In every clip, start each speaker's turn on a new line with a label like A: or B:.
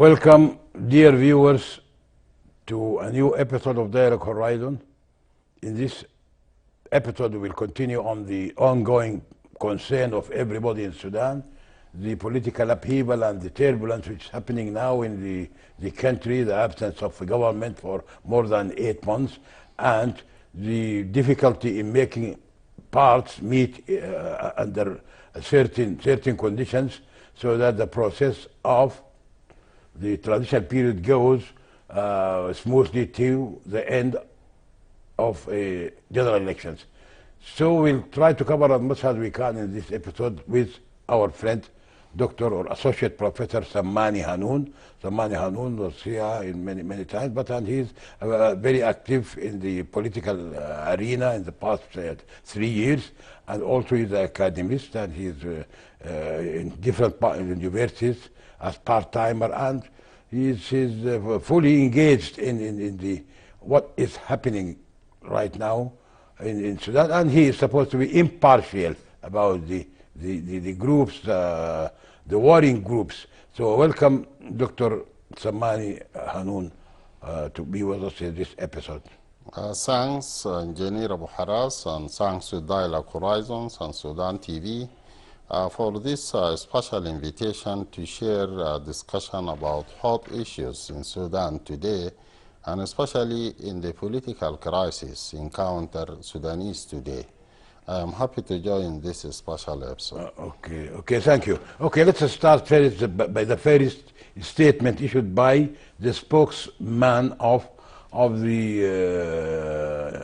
A: Welcome, dear viewers, to a new episode of Dialogue Horizon. In this episode, we will continue on the ongoing concern of everybody in Sudan, the political upheaval and the turbulence which is happening now in the country, the absence of a government for more than 8 months, and the difficulty in making parts meet under certain conditions so that the process of the transitional period goes smoothly to the end of general elections. So we'll try to cover as much as we can in this episode with our friend, Dr. or Associate Professor Sammani Hanoun. Sammani Hanoun was here in many times, but he's very active in the political arena in the past 3 years, and also he's an academist, and he's in different universities as part-timer, and he's fully engaged in the what is happening right now in Sudan, and he is supposed to be impartial about the groups, the warring groups. So welcome, Dr. Sammani Hanoun, to be with us in this episode.
B: Thanks, Engineer Abu Haras, and thanks to Dialogue Horizons and Sudan TV for this special invitation to share a discussion about hot issues in Sudan today, and especially in the political crisis encountered Sudanese today. I am happy to join this special episode.
A: Okay, thank you. Okay, let's start first by the first statement issued by the spokesman of the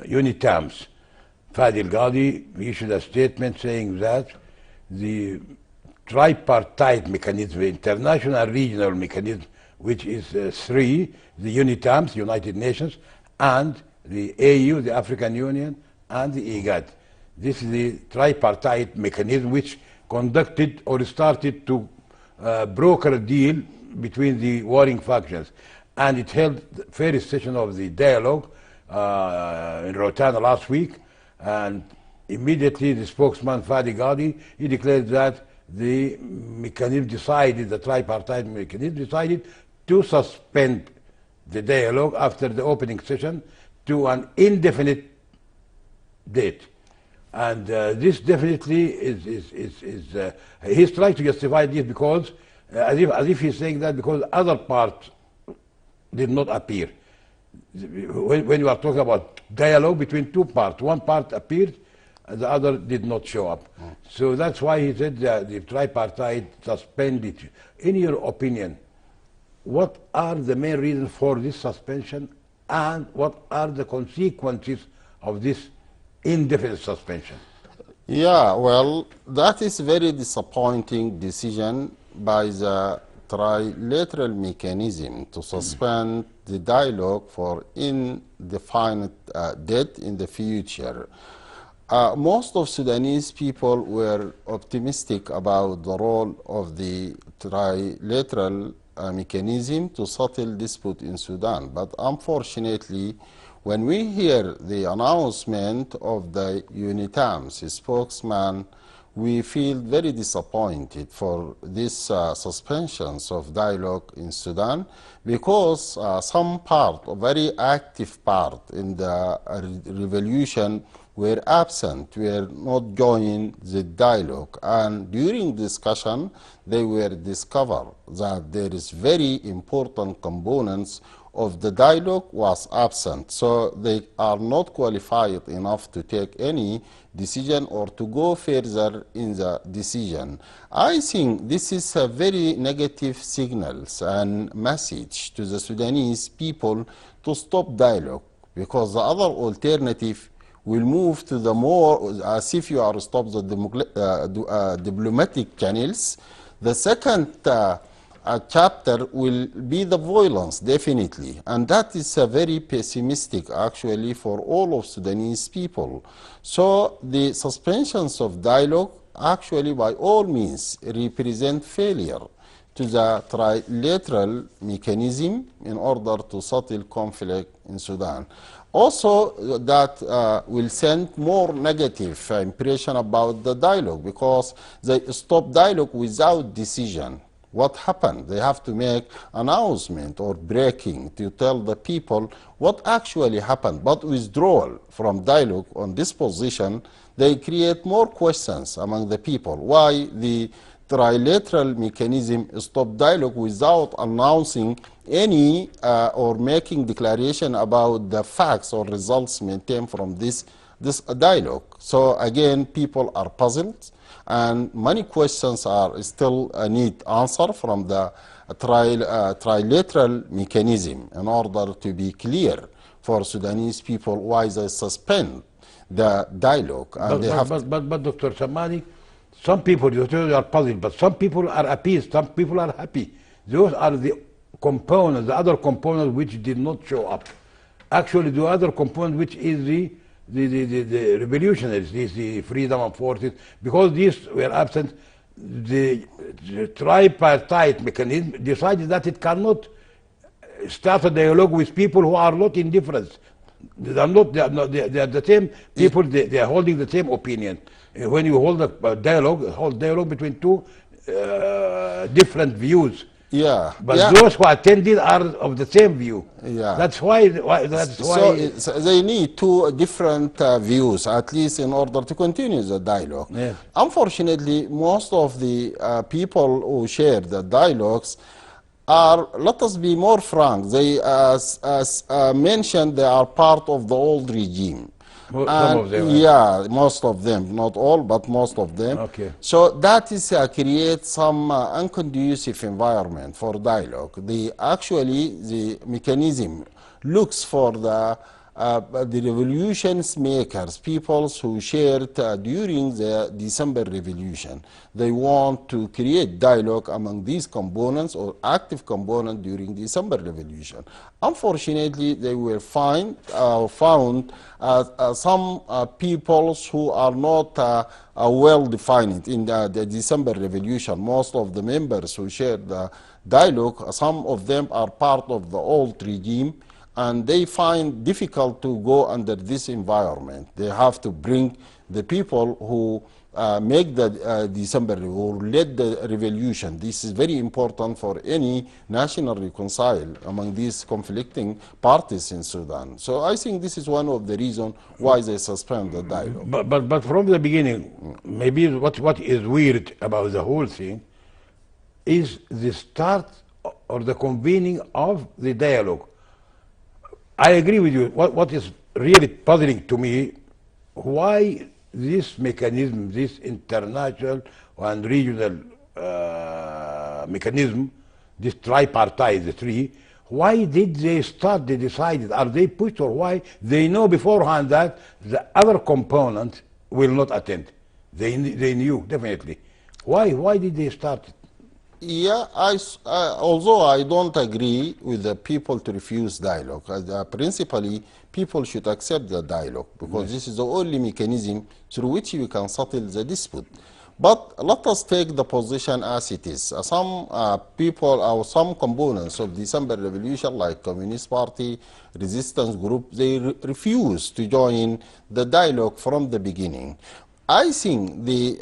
A: UNITAMS, Fadi El-Ghadi. He issued a statement saying that the tripartite mechanism, the international regional mechanism, which is three, the UNITAMS, United Nations, and the AU, the African Union, and the IGAD. This is the tripartite mechanism which conducted or started to broker a deal between the warring factions. And it held the first session of the dialogue in Rotana last week, and immediately the spokesman Fadi Ghadi, he declared that the mechanism decided, the tripartite mechanism decided to suspend the dialogue after the opening session to an indefinite date. And this definitely is he's trying to justify this because as if he's saying that because other parts did not appear. When you are talking about dialogue between two parts, one part appeared, the other did not show up. So that's why he said that the tripartite suspended. In your opinion, what are the main reasons for this suspension, and what are the consequences of this indefinite suspension?
B: Yeah, well, that is very disappointing decision by the trilateral mechanism to suspend the dialogue for indefinite date in the future. Most of Sudanese people were optimistic about the role of the trilateral mechanism to settle dispute in Sudan, but unfortunately, when we hear the announcement of the UNITAMS spokesman, we feel very disappointed for these suspensions of dialogue in Sudan, because some part, a very active part in the revolution were absent, were not joining the dialogue. And during discussion, they were discovered that there is very important components of the dialogue was absent. So they are not qualified enough to take any decision or to go further in the decision. I think this is a very negative signals and message to the Sudanese people to stop dialogue, because the other alternative will move to the more, as if you are stop the diplomatic channels. The second chapter will be the violence, definitely, and that is very pessimistic actually for all of Sudanese people. So the suspensions of dialogue actually by all means represent failure to the trilateral mechanism in order to settle conflict in Sudan. Also, that will send more negative impression about the dialogue, because they stop dialogue without decision. what happened. They have to make announcement or breaking to tell the people what actually happened. But withdrawal from dialogue on this position, they create more questions among the people. Why the trilateral mechanism stop dialogue without announcing any or making declaration about the facts or results maintained from this dialogue. So again, people are puzzled, and many questions are still need answer from the trilateral mechanism in order to be clear for Sudanese people why they suspend the dialogue. And they have
A: But Dr. Samani, some people, you say they are puzzled, but some people are appeased, some people are happy. Those are the components, the other components which did not show up. Actually, the other component which is the revolutionaries, the freedom of forces, because these were absent, the tripartite mechanism decided that it cannot start a dialogue with people who are not in difference. They are the same people, they are holding the same opinion. When you hold a dialogue between two different views.
B: yeah,
A: But
B: yeah.
A: those who attended are of the same view.
B: Yeah.
A: That's why. That's why.
B: So they need two different views, at least in order to continue the dialogue.
A: Yes.
B: Unfortunately, most of the people who share the dialogues are, let us be more frank, they, as mentioned, they are part of the old regime.
A: Some
B: And
A: of them.
B: yeah, most of them, not all, but most of them.
A: Okay.
B: So that is creates some unconducive environment for dialogue. The mechanism looks for the revolution's makers, peoples who shared during the December Revolution. They want to create dialogue among these components or active components during the December Revolution. Unfortunately, they were found some peoples who are not well defined in the December Revolution. Most of the members who shared the dialogue, some of them are part of the old regime, and they find difficult to go under this environment. They have to bring the people who make the December, who led the revolution. This is very important for any national reconcile among these conflicting parties in Sudan. So I think this is one of the reasons why they suspend the dialogue.
A: But from the beginning, maybe what is weird about the whole thing is the start or the convening of the dialogue. I agree with you. What is really puzzling to me, why this mechanism, this international and regional mechanism, this tripartite, the three, why did they start, they decided, are they pushed, or why they know beforehand that the other component will not attend? They knew, definitely. Why did they start it?
B: Yeah, although I don't agree with the people to refuse dialogue, principally people should accept the dialogue because this is the only mechanism through which we can settle the dispute. But let us take the position as it is. Some people or some components of December Revolution, like Communist Party, resistance group, they refuse to join the dialogue from the beginning. I think the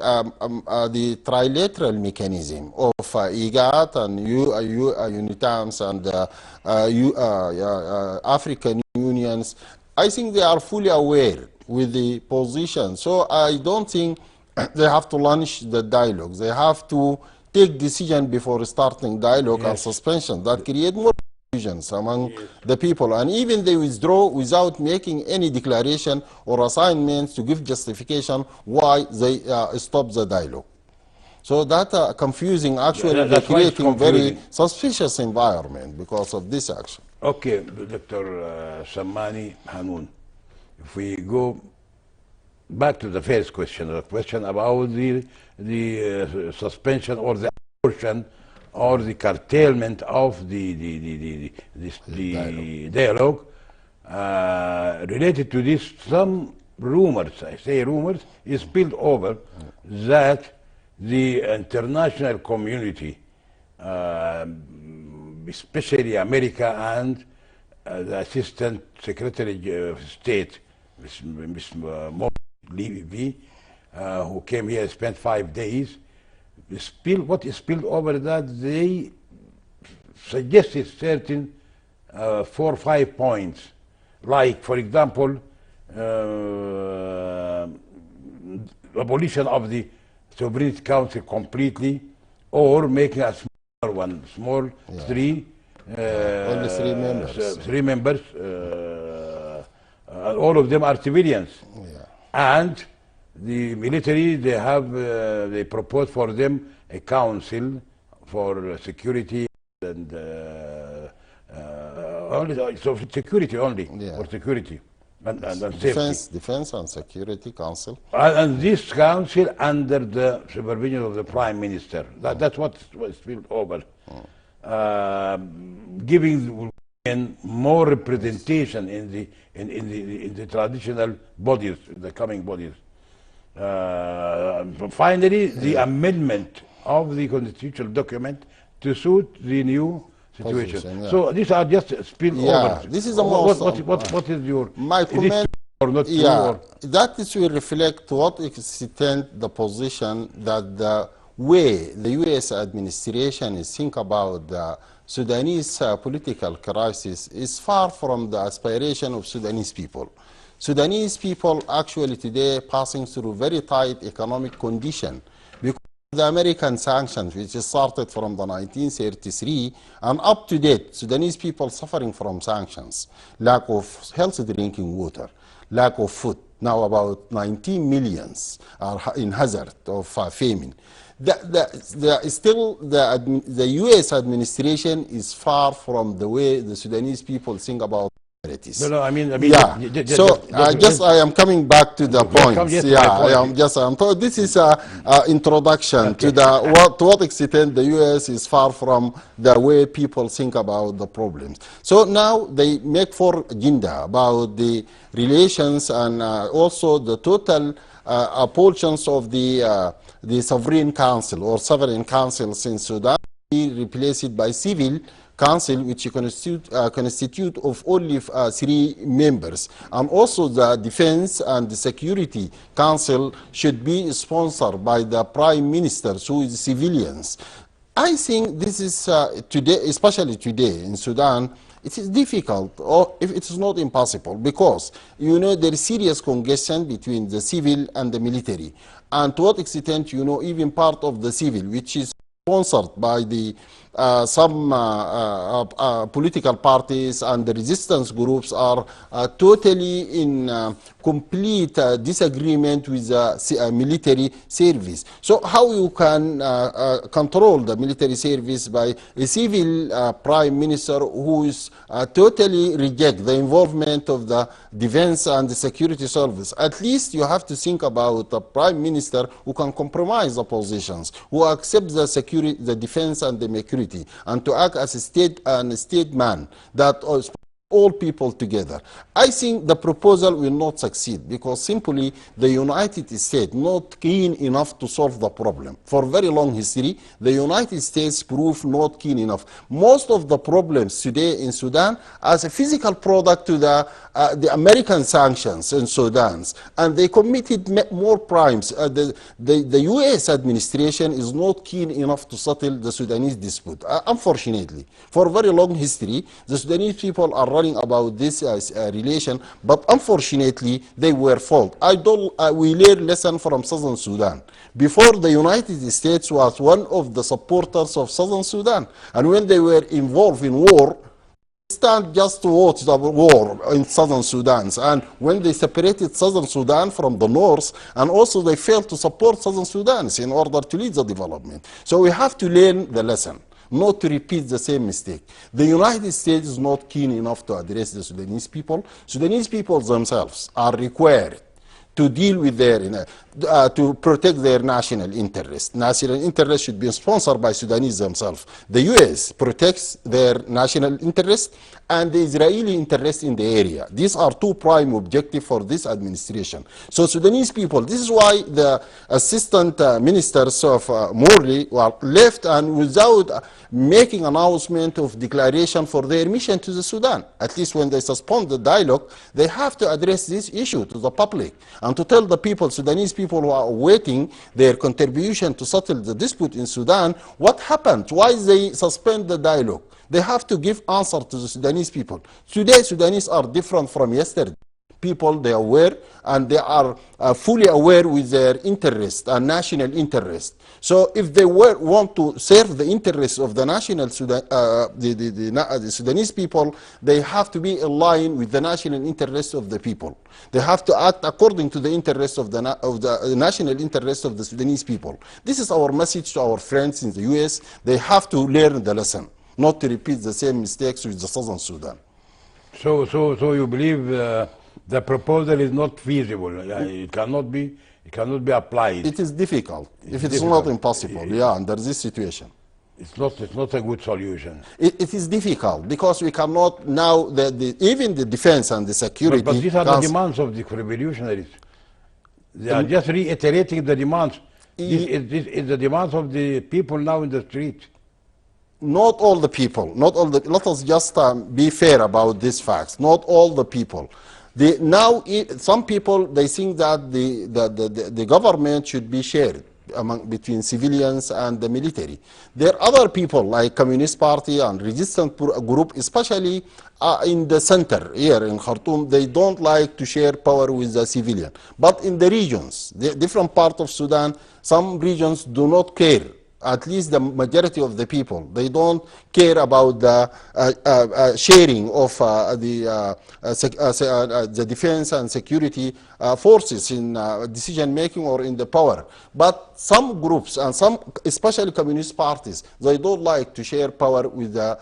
B: trilateral mechanism of IGAT and UNITAMS and African unions, I think they are fully aware with the position. So I don't think they have to launch the dialogue. They have to take decision before starting dialogue and suspension. That create more confusions among the people, and even they withdraw without making any declaration or assignments to give justification why they stop the dialogue. So that confusing, actually
A: That's why it's
B: creating very
A: confusing.
B: suspicious environment because of this action.
A: Okay, Dr. Sammani Hanoun, if we go back to the first question, the question about the suspension or the abortion or the curtailment of the dialogue, related to this, some rumors, I say rumors, is spilled over that the international community, especially America and the Assistant Secretary of State, Ms. Levy, who came here and spent 5 days, what is spilled over that, they suggested certain 4 or 5 points, like, for example, abolition of the Sovereignty Council completely, or making a smaller one, small, three,
B: only 3 members.
A: 3 members. All of them are civilians, and the military, they propose for them a council for security and only so security only for security and safety.
B: Defense and Security Council.
A: And this council under the supervision of the prime minister. That's what was spilled over, giving women more representation in the traditional bodies, the coming bodies. Finally, the amendment of the constitutional document to suit the new situation.
B: Position,
A: So these are just spillover.
B: This is the most.
A: What is your
B: My
A: is it
B: comment.
A: true or not true? Or?
B: That is will reflect to what extent the position that the way the U.S. administration is think about the Sudanese political crisis is far from the aspiration of Sudanese people. Sudanese people actually today passing through very tight economic condition because of the American sanctions, which started from the 1933 and up to date. Sudanese people suffering from sanctions, lack of healthy drinking water, lack of food. Now about 19 millions are in hazard of famine. Still, the U.S. administration is far from the way the Sudanese people think about priorities.
A: No, I mean,
B: I am coming back to the point. This is an introduction to to what extent the U.S. is far from the way people think about the problems. So now they make 4 agenda about the relations and also the total portions of the Sovereign Council or Sovereign Councils in Sudan, replaced by civil council, which constitute of only 3 members, and also the defense and the security council should be sponsored by the prime ministers, who is civilians. I think this is today, especially today in Sudan, it is difficult, or if it is not impossible, because there is serious congestion between the civil and the military, and to what extent even part of the civil, which is sponsored by the some political parties and the resistance groups, are totally in complete disagreement with the military service. So how you can control the military service by a civil prime minister who is totally reject the involvement of the defense and the security service? At least you have to think about a prime minister who can compromise the positions, who accepts the security, the defense and the security, and to act as a statesman that all people together. I think the proposal will not succeed because simply the United States not keen enough to solve the problem. For very long history, the United States proved not keen enough. Most of the problems today in Sudan as a physical product to the American sanctions in Sudan, and they committed more crimes. The U.S. administration is not keen enough to settle the Sudanese dispute. Unfortunately, for very long history, the Sudanese people are running about this relation, but unfortunately they were fault. We learned lesson from Southern Sudan. Before, the United States was one of the supporters of Southern Sudan, and when they were involved in war, stand just to watch the war in Southern Sudan, and when they separated Southern Sudan from the north, and also they failed to support Southern Sudan in order to lead the development. So we have to learn the lesson, not to repeat the same mistake. The United States is not keen enough to address the Sudanese people. Sudanese people themselves are required to deal with to protect their national interest. National interest should be sponsored by Sudanese themselves. The U.S. protects their national interest and the Israeli interest in the area. These are 2 prime objectives for this administration. So Sudanese people, this is why the assistant ministers of Morley were left and without making announcement of declaration for their mission to the Sudan. At least when they suspend the dialogue, they have to address this issue to the public. and to tell the people, Sudanese people who are waiting their contribution to settle the dispute in Sudan, what happened, why they suspend the dialogue. They have to give answer to the Sudanese people. Today, Sudanese are different from yesterday. People, they are aware, and they are fully aware with their interest and national interest. So if they want to serve the interests of the national Sudan, the Sudanese people, they have to be in line with the national interests of the people. They have to act according to the interests of the national interests of the Sudanese people. This is our message to our friends in the US. They have to learn the lesson, not to repeat the same mistakes with the Southern Sudan.
A: So you believe the proposal is not feasible? It cannot be applied.
B: It is difficult, if it's
A: difficult.
B: not impossible, yeah, under this situation.
A: It's not a good solution.
B: It is difficult because we cannot now, even the defense and the security.
A: But these are the demands of the revolutionaries. They are just reiterating the demands. This is the demands of the people now in the street.
B: Not all the people, let us just be fair about these facts. Not all the people. Some people, they think that the government should be shared between civilians and the military. There are other people like Communist Party and resistant group, especially in the center here in Khartoum, they don't like to share power with the civilian. But in the regions, the different parts of Sudan, some regions do not care. At least the majority of the people, they don't care about the sharing of the defense and security forces in decision making or in the power. But some groups and some, especially communist parties, they don't like to share power with the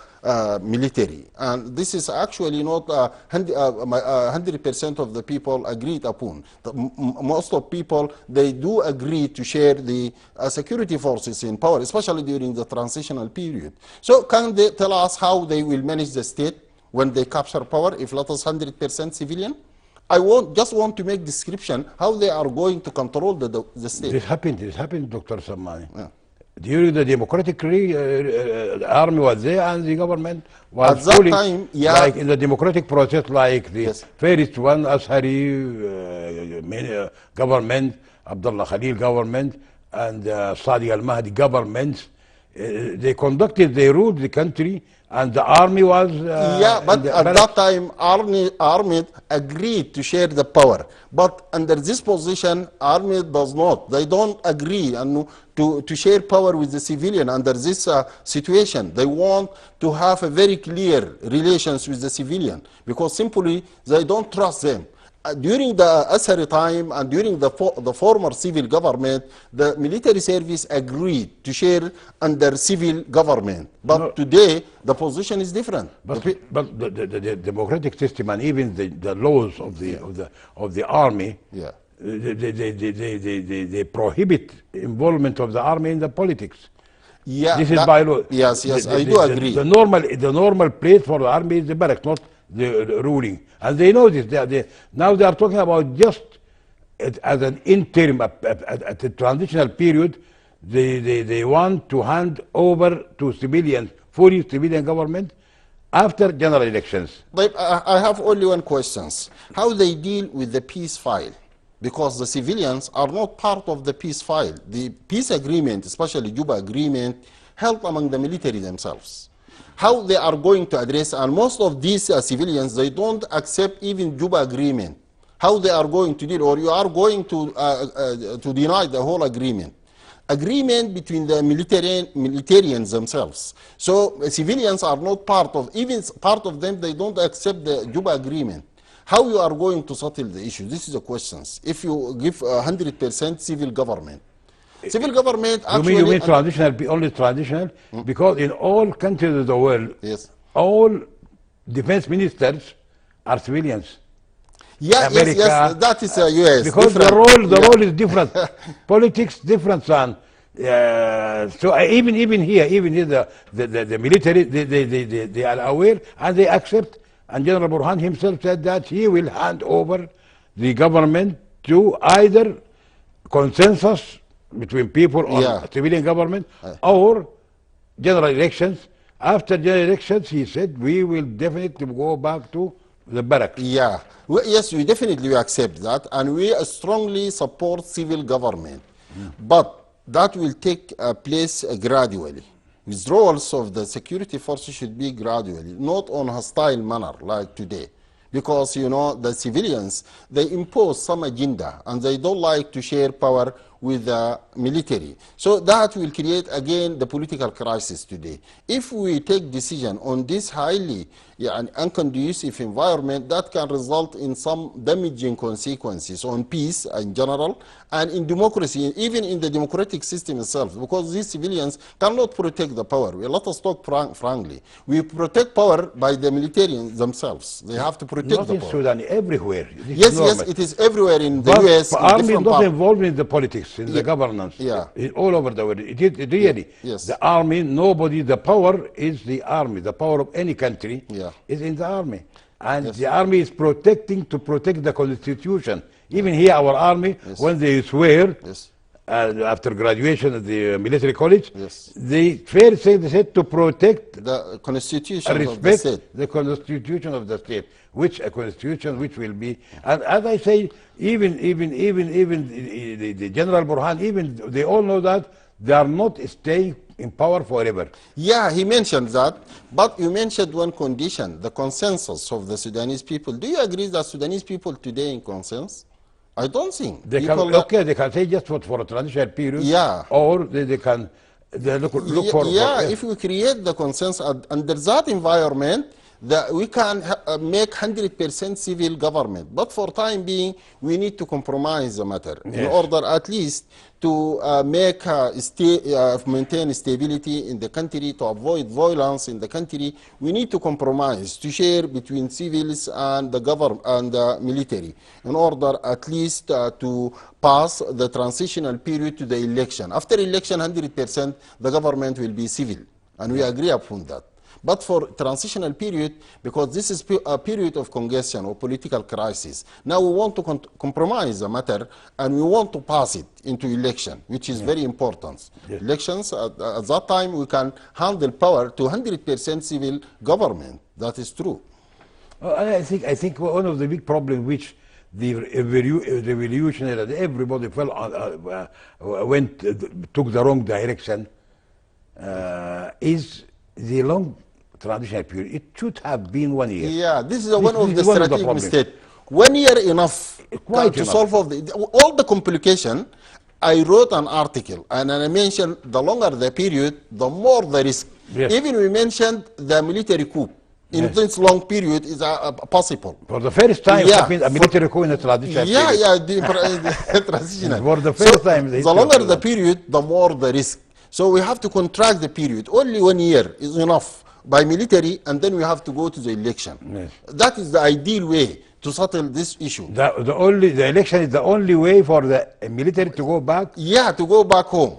B: military. And this is actually not 100% of the people agreed upon. Most of people, they do agree to share the security forces in power, especially during the transitional period. So can they tell us how they will manage the state when they capture power if let us 100% civilian? I just want to make description how they are going to control the state.
A: This happened, Dr. Sammani. Yeah. During the democratic the army was there and the government was
B: at that time, yeah.
A: Like in the democratic process, like the first one, Ashari government, Abdullah Khalil government, and Sadi al-Mahdi governments. They conducted, they ruled the country, and the army was...
B: yeah, but at that time, army agreed to share the power. But under this position, army does not. They don't agree to share power with the civilian under this situation. They want to have a very clear relations with the civilian because simply they don't trust them. During the Assari time and during the former civil government, the military service agreed to share under civil government. But today, the position is different.
A: But the democratic system and even the laws of the army,
B: yeah.
A: they prohibit involvement of the army in the politics.
B: Yeah,
A: this is by law.
B: Yes, I do agree.
A: The normal place for the army is the barracks, not the ruling, and they know this. Now they are talking about just as an interim, at a transitional period. They want to hand over to civilians, fully civilian government, after general elections.
B: But I have only one question: how they deal with the peace file? Because the civilians are not part of the peace file. The peace agreement, especially Juba agreement, held among the military themselves. How they are going to address, and most of these civilians, they don't accept even Juba agreement. How they are going to deal, or you are going to deny the whole agreement. Agreement between the militarians themselves. So civilians are not part of, even part of them, they don't accept the Juba agreement. How you are going to settle the issue? This is the questions. If you give 100% civil government. Civil government actually...
A: You mean traditional, only traditional? Because in all countries of the world,
B: yes,
A: all defense ministers are civilians.
B: Yeah,
A: America,
B: yes, that is US.
A: Because
B: different.
A: the role is different. Politics different, son. So even here, the military, they are aware and they accept. And General Burhan himself said that he will hand over the government to either consensus between people on civilian government or general elections. After general elections, he said, we will definitely go back to the barracks.
B: Yeah. Yes, we definitely accept that, and we strongly support civil government. But that will take place gradually. Withdrawals of the security forces should be gradually, not on hostile manner like today. Because, you know, the civilians, they impose some agenda, and they don't like to share power with the military. So that will create again the political crisis today. If we take decision on this highly unconducive environment, that can result in some damaging consequences on peace in general and in democracy, even in the democratic system itself, because these civilians cannot protect the power. Let us talk frankly. We protect power by the military themselves. They have to protect
A: Not
B: the
A: in
B: power.
A: Sudan, everywhere. This
B: Yes,
A: is
B: yes,
A: normal.
B: it is everywhere in the
A: But
B: US,
A: the
B: in
A: army is
B: different
A: not
B: parts.
A: involved in the politics, in the governance,
B: yeah.
A: all over the world. It is really,
B: Yes.
A: the army, nobody, the power is the army. The power of any country
B: Yeah.
A: is in the army. And
B: Yes.
A: the army is to protect the constitution. Even here, our army,
B: Yes.
A: when they swear,
B: Yes.
A: after graduation at the military college,
B: Yes.
A: the first thing they said to protect
B: The constitution of the
A: respect
B: state.
A: the constitution of the state, which a constitution which will be, and as I say, even the General Burhan, even they all know that they are not staying in power forever.
B: Yeah, he mentioned that, but you mentioned one condition, the consensus of the Sudanese people. Do you agree that Sudanese people today in consensus? I don't think.
A: They can, okay, they can say just for a transitional period,
B: Yeah.
A: or they can look for.
B: Yeah,
A: For,
B: if we create the consensus under that environment, we can make 100% civil government. But for time being, we need to compromise the matter in
A: Yes.
B: order at least to maintain stability in the country, to avoid violence in the country. We need to compromise, to share between civils and the government and the military in order at least to pass the transitional period to the election. After election, 100% the government will be civil, and we agree upon that. But for transitional period, because this is a period of congestion or political crisis, now we want to compromise the matter, and we want to pass it into election, which is very important.
A: Yes.
B: Elections, at that time, we can handle power to 100% civil government. That is true.
A: I think one of the big problems which the revolutionary, everybody took the wrong direction, is the long transitional period. It should have been 1 year.
B: Yeah, this is one of the
A: one
B: strategic
A: problems.
B: mistakes. 1 year enough
A: Quite
B: to
A: enough.
B: solve all the complication. I wrote an article and I mentioned the longer the period, the more the risk.
A: Yes.
B: Even we mentioned the military coup in
A: Yes.
B: this long period is possible.
A: For the first time,
B: Yeah,
A: happened a military coup in a transitional
B: Yeah,
A: period.
B: yeah, the transitional.
A: For the first time,
B: the longer the period, the more the risk. So we have to contract the period. Only 1 year is enough by military, and then we have to go to the election.
A: Yes.
B: That is the ideal way to settle this issue.
A: The election is the only way for the military to go back,
B: Yeah, to go back home.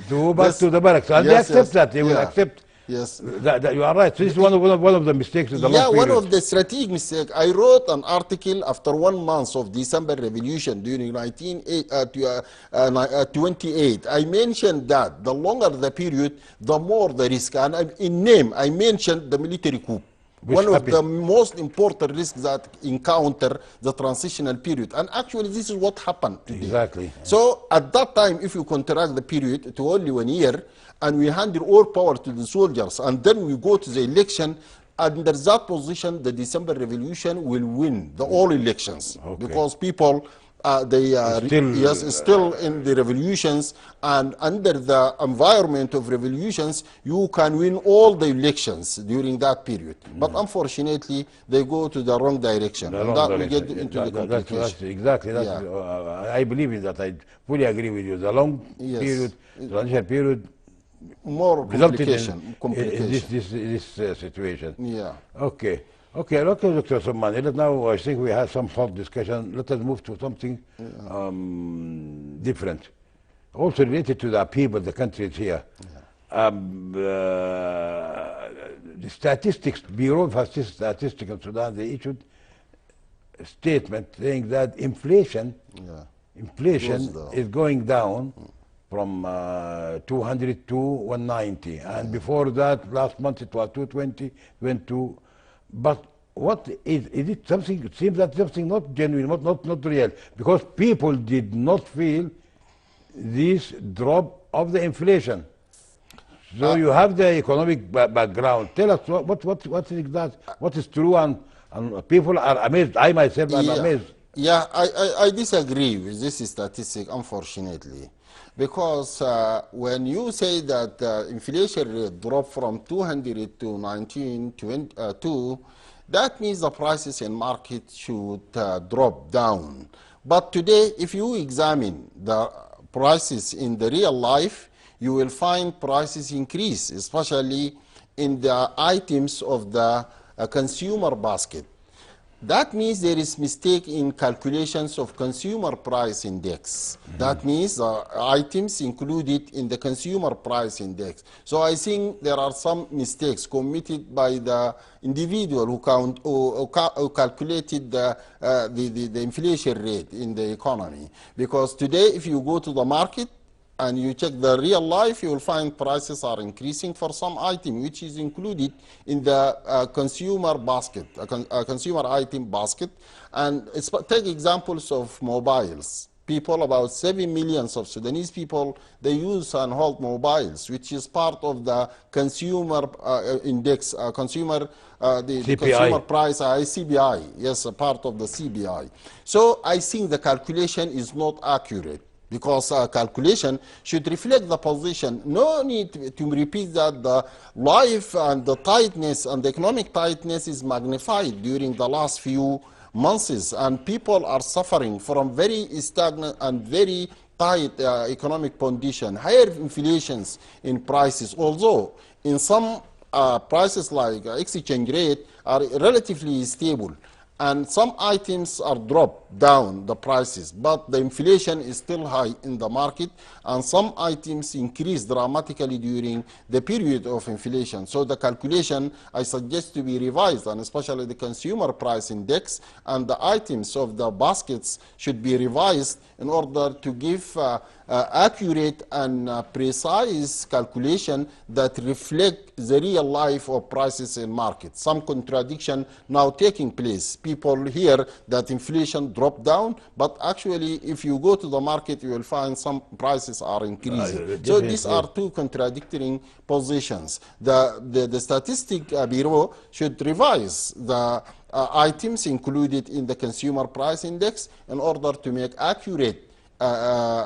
B: Yes.
A: to the barracks. And
B: Yes,
A: they accept
B: yes.
A: that. They will
B: Yeah.
A: accept
B: Yes.
A: that you are right. So this is one of the mistakes of the
B: Yeah,
A: long
B: one
A: period.
B: of the strategic mistakes. I wrote an article after 1 month of December revolution during 1928. I mentioned that the longer the period, the more the risk. And in name, I mentioned the military coup.
A: Which
B: One of
A: happened.
B: the most important risks that encounter the transitional period. And actually, this is what happened today.
A: Exactly.
B: So at that time, if you contract the period to only 1 year, and we hand all power to the soldiers, and then we go to the election, under that position, the December Revolution will win all elections.
A: Okay.
B: Because people, they are still in the revolutions, and under the environment of revolutions, you can win all the elections during that period. But unfortunately, they go to the wrong direction. And that we get into the complication.
A: That's exactly. That's, I believe in that. I fully agree with you. The long
B: Yes.
A: period, transitional period,
B: More
A: resulted
B: complication.
A: in this situation.
B: Yeah.
A: Okay, Dr. Sommani. Now I think we had some hot discussion. Let us move to something different, also related to the people, the countries here. The statistics, Bureau of Statistics in Sudan, they issued a statement saying that inflation is going down from 200 to 190, and before that, last month it was 220, went to, but what is it something, it seems that something not genuine, not real, because people did not feel this drop of the inflation. So you have the economic background. Tell us what is that, what is true, and people are amazed. I myself am
B: Yeah,
A: amazed.
B: yeah, I disagree with this statistic, unfortunately, because when you say that inflation rate dropped from 200 to 1922, that means the prices in market should drop down. But today, if you examine the prices in the real life, you will find prices increase, especially in the items of the consumer basket. That means there is mistake in calculations of consumer price index. That means the items included in the consumer price index. So I think there are some mistakes committed by the individual who calculated the inflation rate in the economy. Because today, if you go to the market, and you check the real life, you will find prices are increasing for some item which is included in the consumer basket, consumer item basket. And take examples of mobiles. People, about 7 million of Sudanese people, they use and hold mobiles, which is part of the consumer index, the consumer
A: CPI.
B: price, CBI, yes, a part of the CBI. So I think the calculation is not accurate, because calculation should reflect the position. No need to repeat that the life and the tightness and the economic tightness is magnified during the last few months, and people are suffering from very stagnant and very tight economic condition, higher inflations in prices, although in some prices like exchange rate are relatively stable. And some items are dropped down the prices, but the inflation is still high in the market, and some items increase dramatically during the period of inflation. So the calculation, I suggest to be revised, and especially the consumer price index and the items of the baskets should be revised in order to give accurate and precise calculation that reflect the real life of prices in market. Some contradiction now taking place. People hear that inflation dropped down, but actually if you go to the market, you will find some prices are increasing. So these are two contradictory positions. The Statistic Bureau should revise the items included in the consumer price index in order to make accurate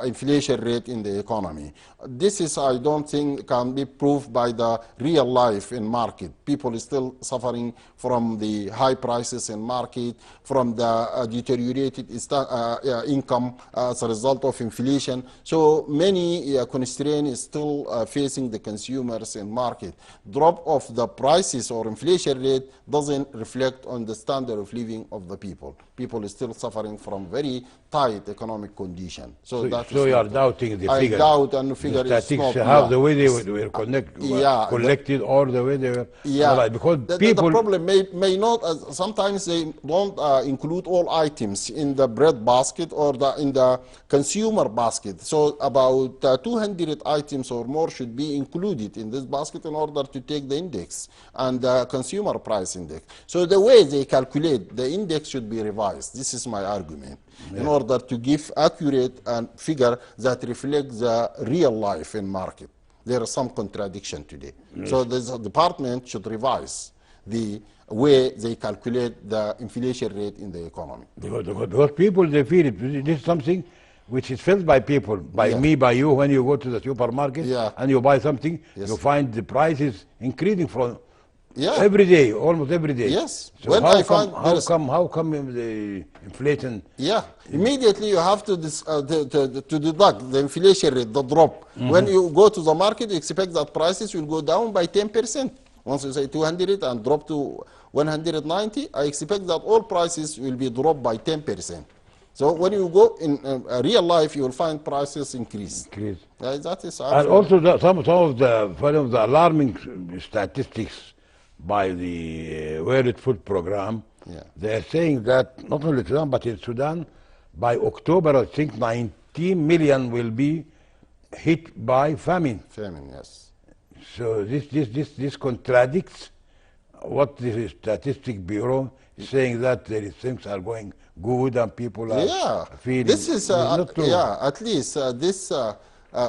B: inflation rate in the economy. This is, I don't think, can be proved by the real life in market. People are still suffering from the high prices in market, from the deteriorated income as a result of inflation. So many constraints still facing the consumers in market. Drop of the prices or inflation rate doesn't reflect on the standard of living of the people. People are still suffering from very tight economic condition. So
A: you are doubting the figures.
B: I doubt, and the figure
A: the
B: is not.
A: how the way they were collected, or the way they were analyzed. Because people,
B: the problem may not. Sometimes they don't include all items in the bread basket or in the consumer basket. So about 200 items or more should be included in this basket in order to take the index and the consumer price index. So the way they calculate the index should be revised. This is my argument. Yeah. In order to give accurate and figure that reflects the real life in market. There is some contradiction today. Yes. So the department should revise the way they calculate the inflation rate in the economy.
A: Because people, they feel it. This is something which is felt by people, by me, by you. When you go to the supermarket and you buy something, you find the prices increasing from every day, almost every day.
B: Yes.
A: So when how come the inflation?
B: Yeah. Immediately you have to deduct the inflation rate, the drop. When you go to the market, you expect that prices will go down by 10%. Once you say 200 and drop to 190, I expect that all prices will be dropped by 10%. So when you go in real life, you will find prices increase. That is
A: and also some of the alarming statistics by the World Food Program, they are saying that not only Sudan, but in Sudan, by October, I think 19 million will be hit by famine.
B: Famine, yes.
A: So this contradicts what the statistic bureau is saying that things are going good and people are
B: Yeah,
A: feeling.
B: this is,
A: It's not true.
B: yeah, at least this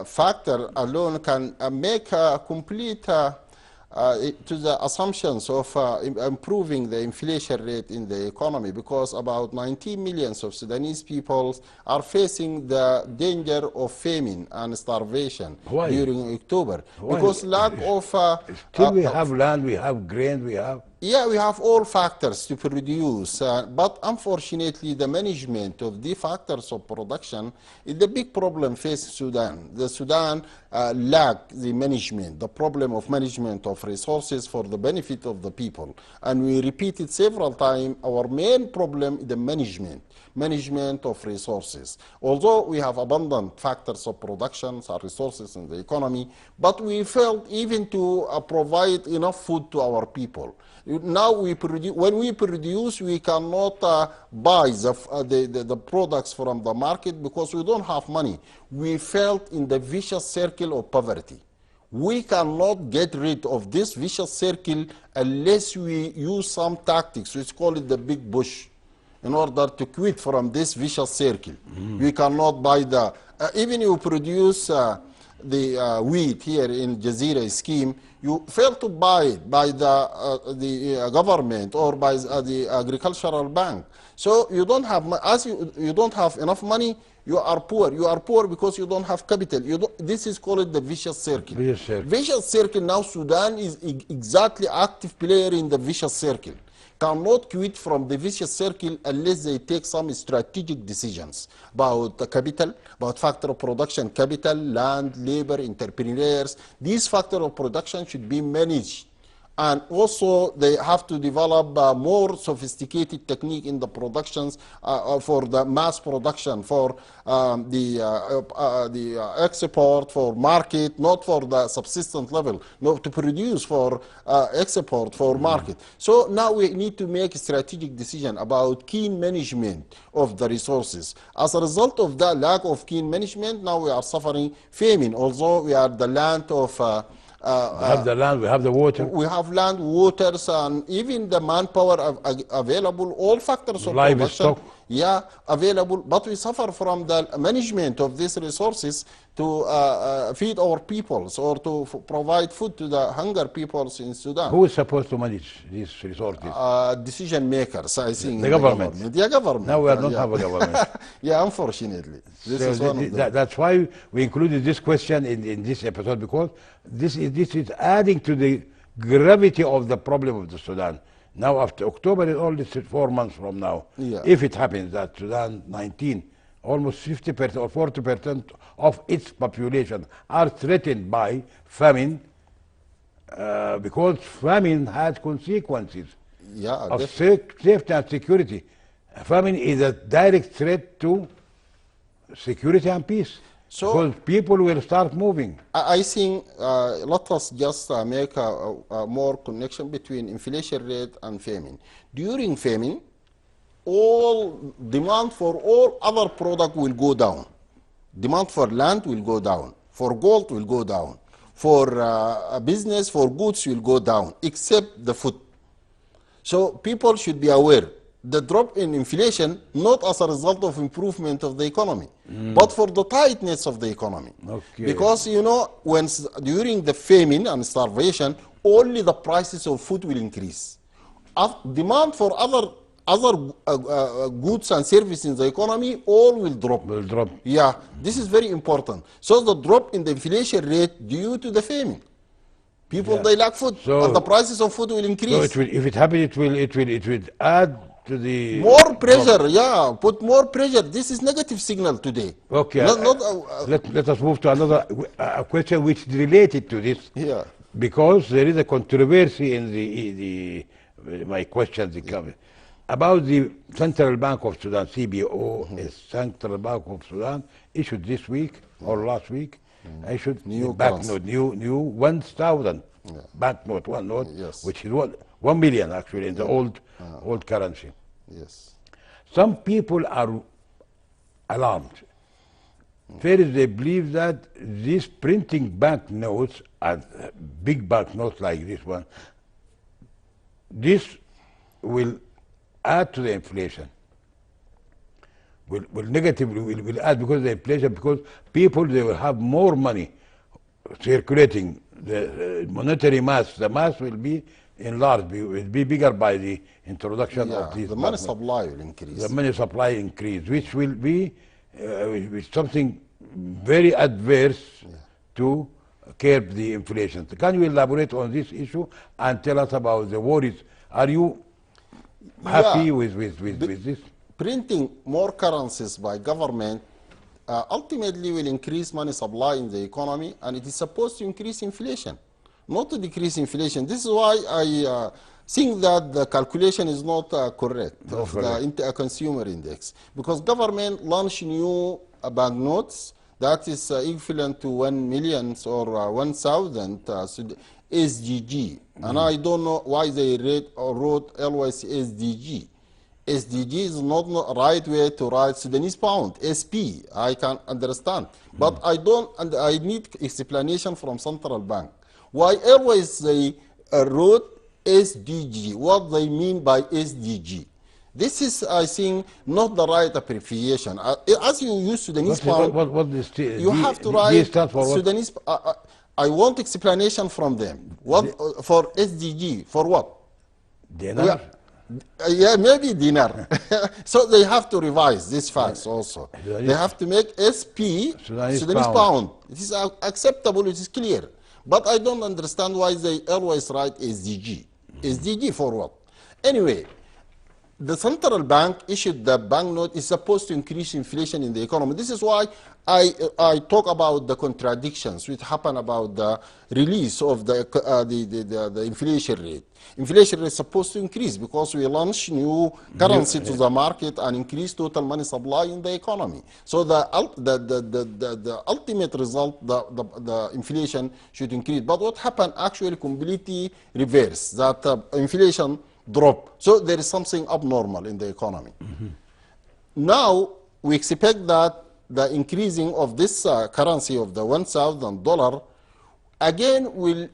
B: factor alone can make a complete to the assumptions of improving the inflation rate in the economy, because about 19 millions of Sudanese people are facing the danger of famine and starvation
A: Why?
B: during October
A: Why?
B: because lack of
A: Still we have land, we have grain, we have.
B: yeah, we have all factors to produce, but unfortunately the management of the factors of production is the big problem facing Sudan. The Sudan lack the management, the problem of management of resources for the benefit of the people. And we repeated several times, our main problem is the management of resources. Although we have abundant factors of production or resources in the economy, but we failed even to provide enough food to our people. Now when we produce, we cannot buy the products from the market because we don't have money. We felt in the vicious circle of poverty. We cannot get rid of this vicious circle unless we use some tactics. We call it the big bush, in order to quit from this vicious circle. We cannot buy the, even you produce the wheat here in Jazeera scheme, you fail to buy it by the government or by the agricultural bank. So you don't have, as you don't have enough money, you are poor. You are poor because you don't have capital. This is called the vicious circle.
A: Vicious circle.
B: Vicious circle. Now Sudan is exactly active player in the vicious circle. Cannot quit from the vicious circle unless they take some strategic decisions about the capital, about factor of production, capital, land, labor, entrepreneurs. These factors of production should be managed. And also they have to develop more sophisticated technique in the productions for the mass production, for the export, for market, not for the subsistence level, not to produce for export, for market. So now we need to make a strategic decision about keen management of the resources. As a result of that lack of keen management, now we are suffering famine, although we are the land of
A: We have the land, we have the water.
B: we have land, waters, and even the manpower available, all factors of production,
A: Livestock.
B: yeah, available, but we suffer from the management of these resources to feed our peoples or to provide food to the hunger peoples in Sudan.
A: Who is supposed to manage these resources?
B: Decision makers, I think.
A: The government.
B: Yeah, government.
A: Now we don't
B: yeah.
A: have a government.
B: Yeah, unfortunately. This
A: So
B: is one of them.
A: that's why we included this question in this episode, because this is adding to the gravity of the problem of the Sudan. Now after October is only 4 months from now.
B: Yeah.
A: If it happens that Sudan 19, almost 50% or 40% of its population are threatened by famine, because famine has consequences
B: Yeah,
A: of safety and security. Famine is a direct threat to security and peace.
B: So-
A: because people will start moving.
B: I think let us just make a more connection between inflation rate and famine. During famine, all demand for all other product will go down. Demand for land will go down. For gold will go down. For business, for goods will go down, except the food. So people should be aware. The drop in inflation, not as a result of improvement of the economy, but for the tightness of the economy.
A: Okay.
B: Because, you know, during the famine and starvation, only the prices of food will increase. Demand for other goods and services in the economy, all will drop.
A: Will drop.
B: Yeah, this is very important. So the drop in the inflation rate due to the famine. People,
A: Yeah.
B: they lack food,
A: So-
B: and the prices of food will increase.
A: So if it happens, it will add to the
B: More pressure, yeah, put more pressure. This is negative signal today.
A: Okay. Let us move to another question which is related to this.
B: Yeah.
A: Because there is a controversy in my question about the Central Bank of Sudan, CBO, Central Bank of Sudan, issued this week or last week, issued
B: New
A: banknote, new 1,000 banknote, one note,
B: Yes.
A: which is 1 million actually in the old currency.
B: Yes.
A: Some people are alarmed. First, they believe that these printing banknotes, and big banknotes like this one, this will add to the inflation. Will negatively will add because of the inflation, because people, they will have more money circulating. The monetary mass, the mass will be enlarged, will be bigger by the introduction of
B: Yeah,
A: these
B: the money
A: banknotes.
B: supply will increase.
A: The money supply increase, which will be something very adverse to curb the inflation. Can you elaborate on this issue and tell us about the worries? Are you happy
B: Yeah,
A: with this?
B: printing more currencies by government ultimately will increase money supply in the economy, and it is supposed to increase inflation, not to decrease inflation. This is why I think that the calculation is not correct
A: Not
B: of
A: correct.
B: the consumer index, because government launched new banknotes that is equivalent to 1 million or 1,000 SDG, and I don't know why they wrote always SDG. SDG is not the right way to write Sudanese pound. SP, I can understand. But I don't, and I need explanation from central bank. Why always they wrote SDG? What they mean by SDG? This is, I think, not the right abbreviation. As you use Sudanese pound,
A: What this
B: you have to
A: D
B: write
A: stands for what?
B: Sudanese. I want explanation from them. What for SDG? For what? We
A: Dinar?
B: are, yeah, maybe dinar. So they have to revise these facts also. They have to make SP
A: Sudanese
B: Sudanese
A: pound.
B: pound. It is acceptable, it is clear. But I don't understand why they always write SDG. SDG for what? Anyway, the central bank issued the banknote is supposed to increase inflation in the economy. This is why I talk about the contradictions which happen about the release of the inflation rate. Inflation rate is supposed to increase because we launch new currency to the market and increase total money supply in the economy. So the ultimate result, the inflation should increase. But what happened actually completely reverse, that inflation drop. So there is something abnormal in the economy. Now we expect that the increasing of this currency of the $1,000 again will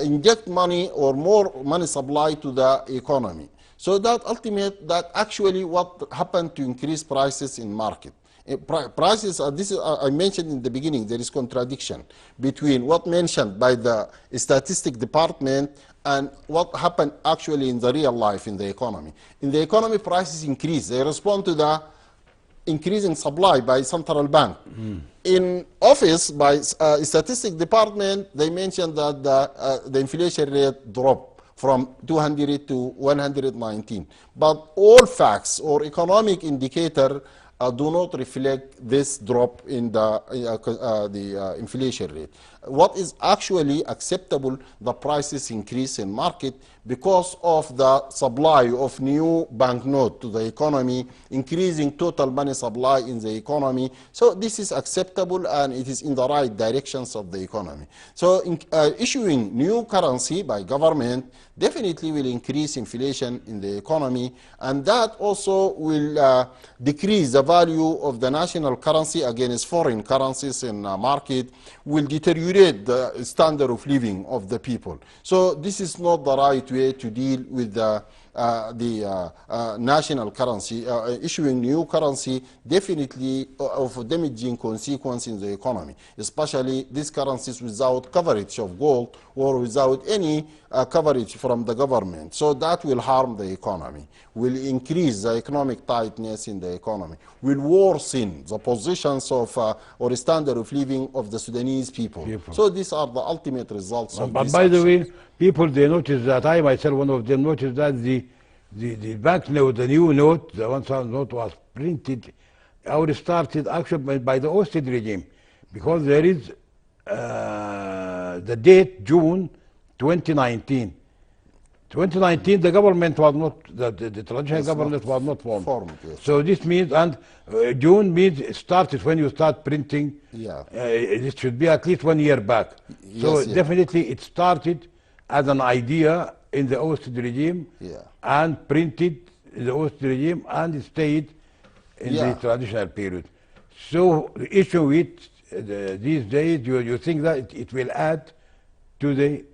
B: inject money or more money supply to the economy. So that actually what happened to increase prices in market. Prices, this is, I mentioned in the beginning, there is contradiction between what mentioned by the statistic department and what happened actually in the real life in the economy. In the economy, prices increase. They respond to the increasing supply by central bank. In office, by statistic department, they mentioned that the inflation rate dropped from 200 to 119. But all facts or economic indicator do not reflect this drop in the inflation rate. What is actually acceptable, the prices increase in market because of the supply of new banknote to the economy, increasing total money supply in the economy. So this is acceptable and it is in the right directions of the economy. So issuing new currency by government definitely will increase inflation in the economy, and that also will decrease the value of the national currency against foreign currencies in the market, will deteriorate the standard of living of the people. So this is not the right way to deal with the national currency. Issuing new currency definitely of damaging consequence in the economy, especially these currencies without coverage of gold or without any coverage from the government. So that will harm the economy, will increase the economic tightness in the economy, will worsen the positions of or standard of living of the Sudanese people. So these are the ultimate results of
A: But
B: this
A: by the
B: action.
A: way, people, they noticed that, I myself, one of them, noticed that the banknote, the new note, the 1,000 note, was printed or started actually by the Austin regime, because there is the date June 2019. 2019, the government was not, the traditional government was not formed.
B: Yes.
A: So this means, and June means it started when you start printing.
B: Yeah.
A: It should be at least 1 year back. So
B: Yes, yeah.
A: definitely it started as an idea in the Austin regime,
B: Yeah.
A: and printed in the Austin regime, and it stayed in
B: Yeah.
A: the traditional period. So the issue with these days, you think that it will add to the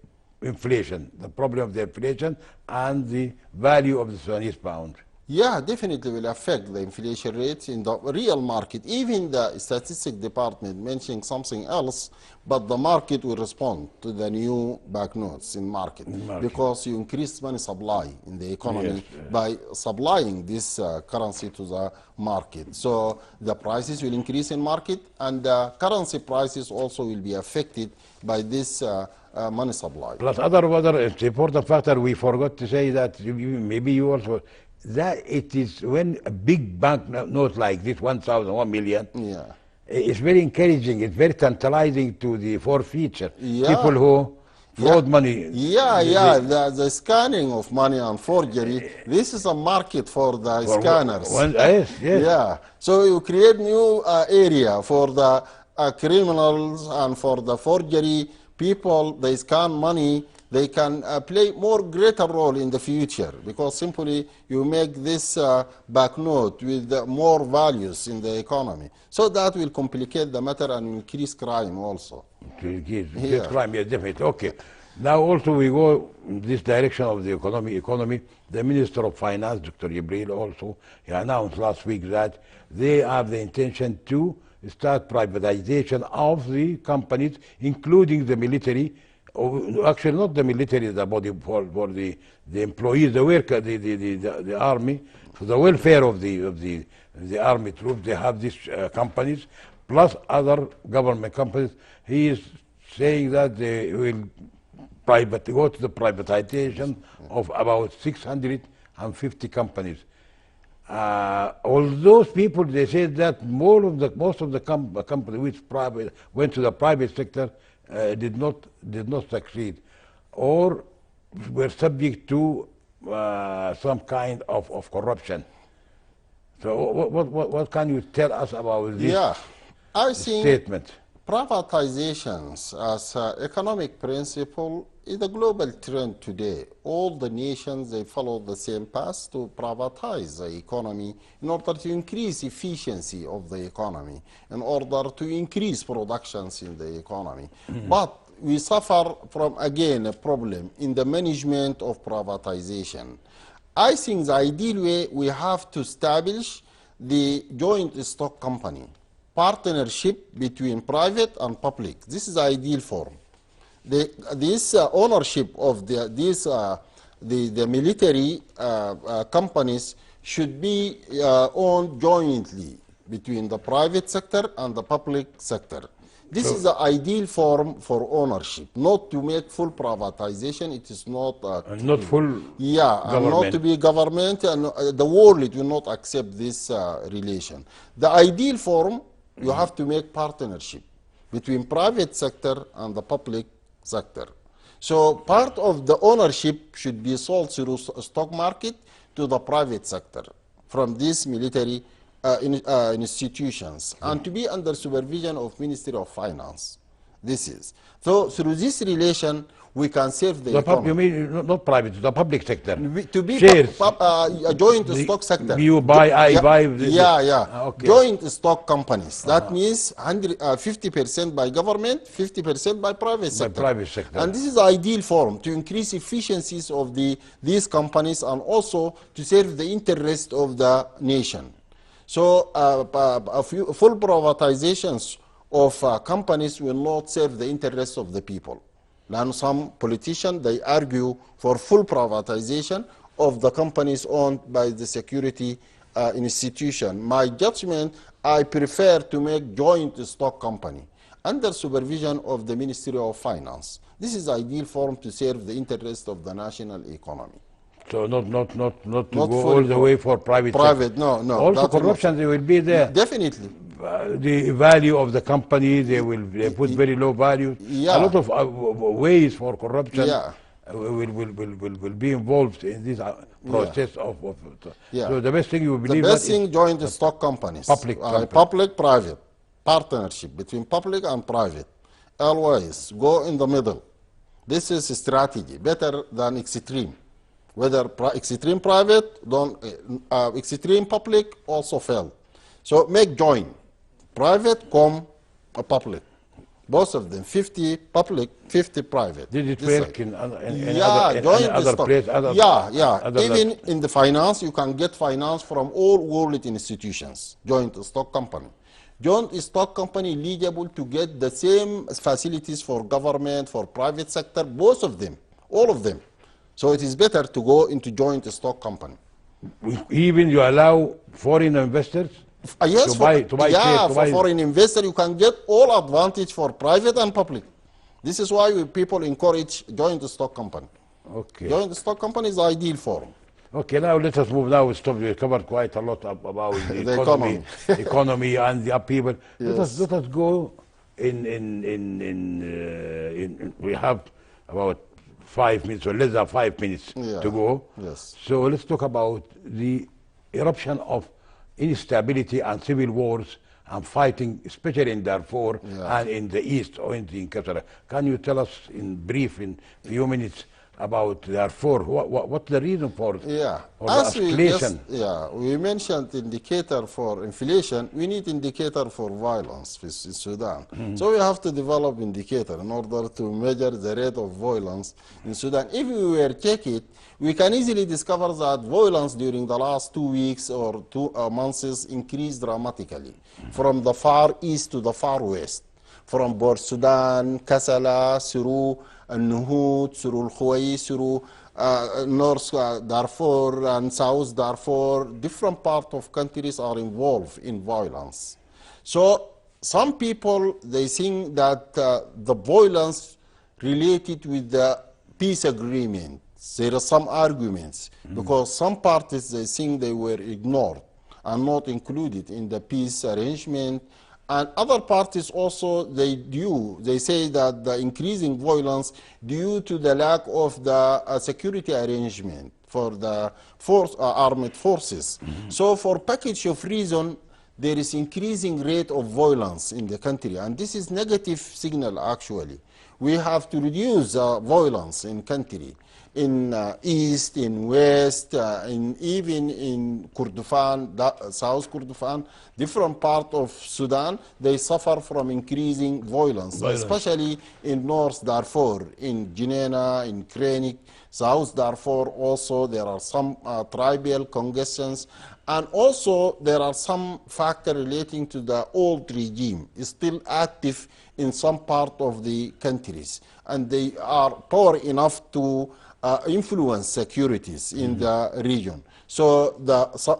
A: inflation, the problem of the inflation and the value of the Sudanese pound.
B: Yeah, definitely will affect the inflation rates in the real market. Even the statistic department mentioning something else, but the market will respond to the new banknotes in market, because you increase money supply in the economy by supplying this currency to the market. So the prices will increase in market, and the currency prices also will be affected by this money supply.
A: Plus other it's important factor we forgot to say that maybe you also that it is when a big bank note like this 1,000, 1 million,
B: Yeah.
A: it's very encouraging. It's very tantalizing to the forfeiture.
B: Yeah.
A: People who fraud money.
B: The scanning of money and forgery. This is a market for the scanners.
A: Yes.
B: Yeah. So you create new area for the criminals and for the forgery people. They scan money. They can play more greater role in the future, because simply you make this banknote with more values in the economy. So that will complicate the matter and increase crime also.
A: To increase crime, yes, definitely. Okay. Now also we go in this direction of the economy. The Minister of Finance, Dr. Jibril, also he announced last week that they have the intention to start privatization of the companies, including the military. Actually, not the military, the body for the employees, the worker, the army, for the welfare of the army troops. They have these companies plus other government companies. He is saying that they will go to the privatization of about 650 companies. All those people, they said that most of the companies which went to the private sector did not succeed, or were subject to some kind of corruption. So what can you tell us about this
B: I think
A: statement?
B: privatizations as an economic principle is a global trend today. All the nations, they follow the same path to privatize the economy in order to increase efficiency of the economy, in order to increase productions in the economy. But we suffer from, again, a problem in the management of privatization. I think the ideal way, we have to establish the joint stock company, partnership between private and public. This is the ideal form. This ownership of the military companies should be owned jointly between the private sector and the public sector. This is the ideal form for ownership, not to make full privatization. It is not
A: not full
B: and not to be government, and the world will not accept this relation. The ideal form, you have to make partnership between private sector and the public sector. So part of the ownership should be sold through stock market to the private sector from these military institutions, and to be under supervision of Ministry of Finance. This is. So through this relation, we can save the economy.
A: You mean not private, the public sector?
B: To be
A: shares.
B: A joint stock sector.
A: You buy, I buy.
B: Okay. Joint stock companies. That means 50% by government, 50% by private sector.
A: Private sector.
B: And this is the ideal form to increase efficiencies of these companies, and also to serve the interest of the nation. So full privatizations of companies will not serve the interests of the people. And some politicians, they argue for full privatization of the companies owned by the security institution. My judgment, I prefer to make joint stock company under supervision of the Ministry of Finance. This is the ideal form to serve the interest of the national economy.
A: So not to go all the way for private.
B: Private, no.
A: Also corruption, they will be there.
B: Definitely.
A: The value of the company, they put very low value.
B: Yeah.
A: A lot of ways for corruption will be involved in this process So the best thing you believe.
B: The best thing, joint stock companies. Public, private. Partnership between public and private. Always go in the middle. This is a strategy, better than extreme. Whether extreme private, extreme public also fail. So make joint. Private, public. Both of them, 50 public, 50 private.
A: Did it
B: This
A: work
B: side.
A: in
B: Yeah,
A: any
B: joint
A: other
B: stock.
A: place?
B: Yeah.
A: Other
B: Even in the finance, you can get finance from all world institutions, joint stock company. Joint stock company eligible to get the same facilities for government, for private sector, both of them, all of them. So it is better to go into joint stock company.
A: Even you allow foreign investors
B: Yes,
A: to buy shares, to
B: for
A: buy.
B: foreign investor, you can get all advantage for private and public. This is why people encourage joint stock company.
A: Okay.
B: Joint stock company is ideal for them.
A: Okay, now let us move now. Stop. We covered quite a lot about the
B: The economy.
A: economy and the upheaval.
B: Yes.
A: Let us go we have about 5 minutes or less than 5 minutes
B: Yeah.
A: to go.
B: Yes.
A: So let's talk about the eruption of instability and civil wars and fighting, especially in Darfur
B: Yeah.
A: and in the east or in the Qatar. Can you tell us in brief, in few minutes, about Darfur? What's the reason for
B: Yeah,
A: the
B: as
A: escalation?
B: we mentioned indicator for inflation, we need indicator for violence in Sudan. So we have to develop indicator in order to measure the rate of violence in Sudan. If we were check it, we can easily discover that violence during the last 2 weeks or 2 months increased dramatically from the far east to the far west. From Port Sudan, Kassala, through Nuhud, through Al-Khwais, through North Darfur and South Darfur, different parts of countries are involved in violence. So some people, they think that the violence related with the peace agreement. There are some arguments because some parties, they think they were ignored and not included in the peace arrangement. And other parties also, they say that the increasing violence due to the lack of the security arrangement for the armed forces. So for package of reason, there is increasing rate of violence in the country, and this is negative signal actually. We have to reduce violence in country, in east, in west, even in Kordofan, South Kordofan, different part of Sudan, they suffer from increasing violence, especially in North Darfur, in Jenaina, in Krenik, South Darfur also, there are some tribal congestions, and also there are some factors relating to the old regime, is still active in some part of the countries, and they are power enough to influence securities in the region. So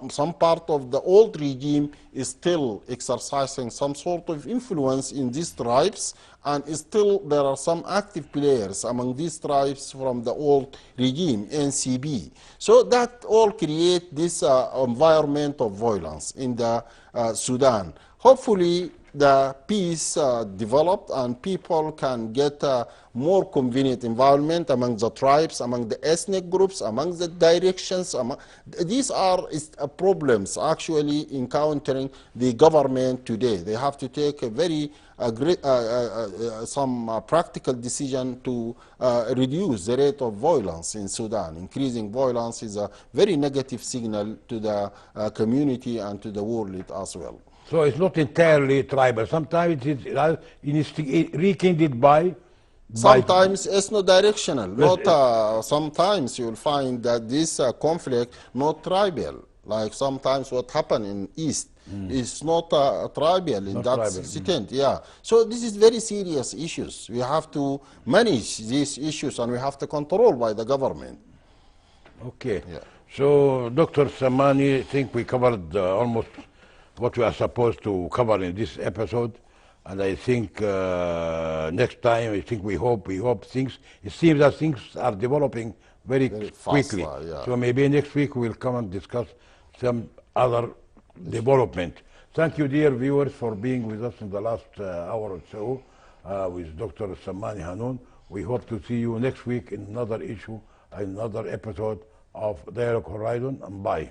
B: some part of the old regime is still exercising some sort of influence in these tribes, and still there are some active players among these tribes from the old regime, NCB. So that all create this environment of violence in the Sudan. Hopefully the peace developed and people can get a more convenient environment among the tribes, among the ethnic groups, among the directions. These are problems actually encountering the government today. They have to take a very practical decision to reduce the rate of violence in Sudan. Increasing violence is a very negative signal to the community and to the world as well.
A: So it's not entirely tribal. Sometimes it's rekindled by.
B: Sometimes ethno-directional. Not sometimes you will find that this conflict not tribal. Like sometimes what happened in East is not tribal in that extent. Yeah. So this is very serious issues. We have to manage these issues and we have to control by the government.
A: Okay.
B: Yeah.
A: So Dr. Samani, I think we covered almost what we are supposed to cover in this episode, and I think next time, I think we hope things. It seems that things are developing very quickly.
B: Faster, yeah.
A: So maybe next week we'll come and discuss some other development. Thank you, dear viewers, for being with us in the last hour or so with Dr. Samani Hanoun. We hope to see you next week in another issue, another episode of Dialogue Horizon, and bye.